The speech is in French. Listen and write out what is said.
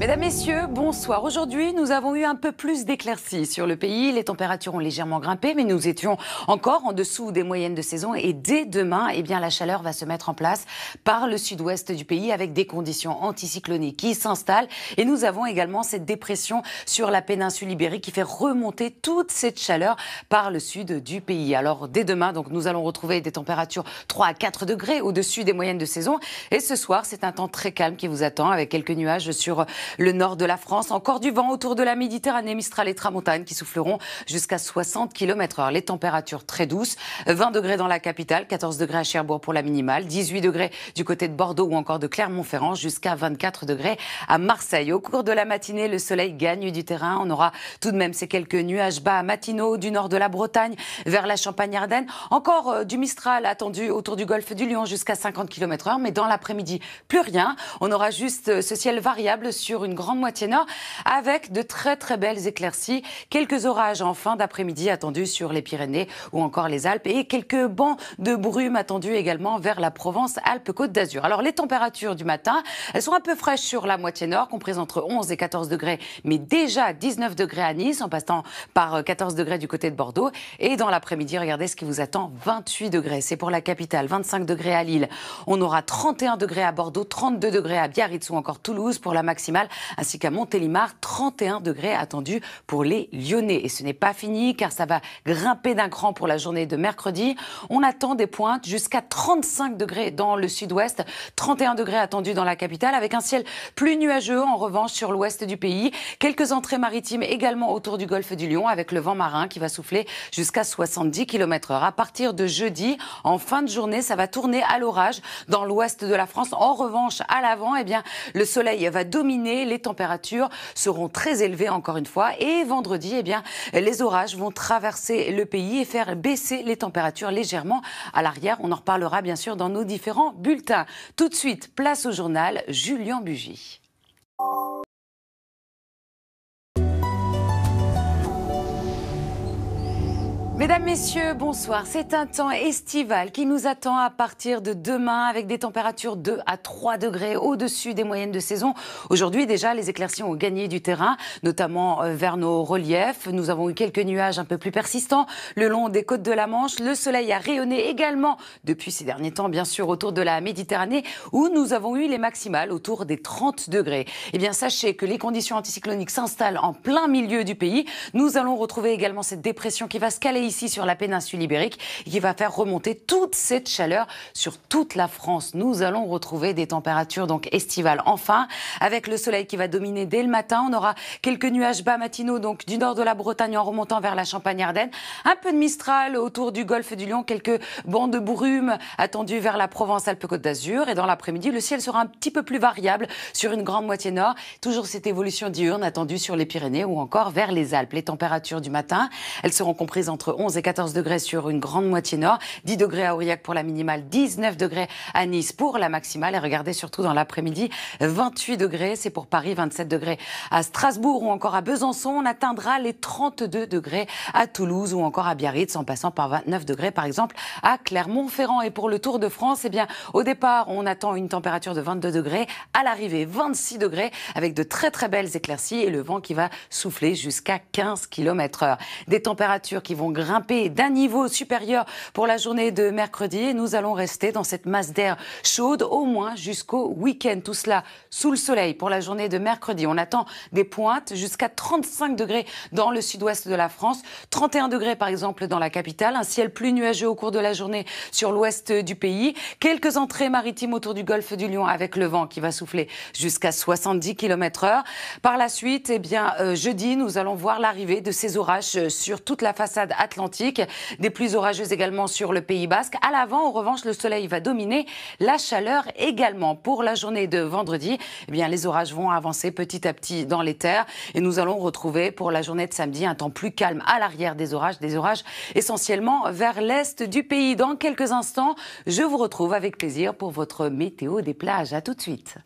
Mesdames, Messieurs, bonsoir. Aujourd'hui, nous avons eu un peu plus d'éclaircies sur le pays. Les températures ont légèrement grimpé, mais nous étions encore en dessous des moyennes de saison. Et dès demain, la chaleur va se mettre en place par le sud-ouest du pays avec des conditions anticycloniques qui s'installent. Et nous avons également cette dépression sur la péninsule ibérique qui fait remonter toute cette chaleur par le sud du pays. Alors, dès demain, nous allons retrouver des températures 3 à 4 degrés au-dessus des moyennes de saison. Et ce soir, c'est un temps très calme qui vous attend avec quelques nuages sur le nord de la France. Encore du vent autour de la Méditerranée, Mistral et Tramontane qui souffleront jusqu'à 60 km/h. Les températures très douces, 20 degrés dans la capitale, 14 degrés à Cherbourg pour la minimale, 18 degrés du côté de Bordeaux ou encore de Clermont-Ferrand, jusqu'à 24 degrés à Marseille. Au cours de la matinée, le soleil gagne du terrain. On aura tout de même ces quelques nuages bas matinaux du nord de la Bretagne vers la Champagne-Ardenne. Encore du Mistral attendu autour du golfe du Lion jusqu'à 50 km/h. Mais dans l'après-midi, plus rien. On aura juste ce ciel variable sur une grande moitié nord avec de très très belles éclaircies. Quelques orages en fin d'après-midi attendus sur les Pyrénées ou encore les Alpes et quelques bancs de brume attendus également vers la Provence-Alpes-Côte d'Azur. Alors les températures du matin, elles sont un peu fraîches sur la moitié nord, comprises entre 11 et 14 degrés, mais déjà 19 degrés à Nice en passant par 14 degrés du côté de Bordeaux. Et dans l'après-midi, regardez ce qui vous attend, 28 degrés. C'est pour la capitale, 25 degrés à Lille. On aura 31 degrés à Bordeaux, 32 degrés à Biarritz ou encore Toulouse pour la maximale, ainsi qu'à Montélimar, 31 degrés attendus pour les Lyonnais. Et ce n'est pas fini car ça va grimper d'un cran pour la journée de mercredi. On attend des pointes jusqu'à 35 degrés dans le sud-ouest, 31 degrés attendus dans la capitale avec un ciel plus nuageux en revanche sur l'ouest du pays. Quelques entrées maritimes également autour du golfe du Lion avec le vent marin qui va souffler jusqu'à 70 km/h. À partir de jeudi, en fin de journée, ça va tourner à l'orage dans l'ouest de la France. En revanche, à l'avant, le soleil va dominer, les températures seront très élevées encore une fois. Et vendredi, les orages vont traverser le pays et faire baisser les températures légèrement à l'arrière. On en reparlera bien sûr dans nos différents bulletins. Tout de suite, place au journal, Julien Bugy. Mesdames, Messieurs, bonsoir. C'est un temps estival qui nous attend à partir de demain avec des températures 2 à 3 degrés au-dessus des moyennes de saison. Aujourd'hui, déjà, les éclaircies ont gagné du terrain, notamment vers nos reliefs. Nous avons eu quelques nuages un peu plus persistants le long des côtes de la Manche. Le soleil a rayonné également depuis ces derniers temps, bien sûr, autour de la Méditerranée où nous avons eu les maximales autour des 30 degrés. Sachez que les conditions anticycloniques s'installent en plein milieu du pays. Nous allons retrouver également cette dépression qui va se caler ici sur la péninsule ibérique et qui va faire remonter toute cette chaleur sur toute la France. Nous allons retrouver des températures donc estivales enfin avec le soleil qui va dominer dès le matin. On aura quelques nuages bas matinaux donc du nord de la Bretagne en remontant vers la Champagne-Ardenne. Un peu de Mistral autour du golfe du Lion, quelques bancs de brume attendus vers la Provence-Alpes-Côte d'Azur. Et dans l'après-midi, le ciel sera un petit peu plus variable sur une grande moitié nord. Toujours cette évolution diurne attendue sur les Pyrénées ou encore vers les Alpes. Les températures du matin, elles seront comprises entre 11 et 14 degrés sur une grande moitié nord, 10 degrés à Aurillac pour la minimale, 19 degrés à Nice pour la maximale. Et regardez surtout dans l'après-midi, 28 degrés, c'est pour Paris, 27 degrés à Strasbourg ou encore à Besançon. On atteindra les 32 degrés à Toulouse ou encore à Biarritz en passant par 29 degrés par exemple à Clermont-Ferrand. Et pour le Tour de France, au départ, on attend une température de 22 degrés, à l'arrivée 26 degrés avec de très très belles éclaircies et le vent qui va souffler jusqu'à 15 km/h. Des températures qui vont grimper d'un niveau supérieur pour la journée de mercredi et nous allons rester dans cette masse d'air chaude au moins jusqu'au week-end. Tout cela sous le soleil pour la journée de mercredi. On attend des pointes jusqu'à 35 degrés dans le sud-ouest de la France, 31 degrés par exemple dans la capitale, un ciel plus nuageux au cours de la journée sur l'ouest du pays, quelques entrées maritimes autour du golfe du Lion avec le vent qui va souffler jusqu'à 70 km/h. Par la suite, jeudi, nous allons voir l'arrivée de ces orages sur toute la façade atlantique. Des pluies orageuses également sur le Pays Basque. À l'avant, en revanche, le soleil va dominer, la chaleur également. Pour la journée de vendredi, les orages vont avancer petit à petit dans les terres et nous allons retrouver pour la journée de samedi un temps plus calme à l'arrière des orages essentiellement vers l'est du pays. Dans quelques instants, je vous retrouve avec plaisir pour votre météo des plages. À tout de suite.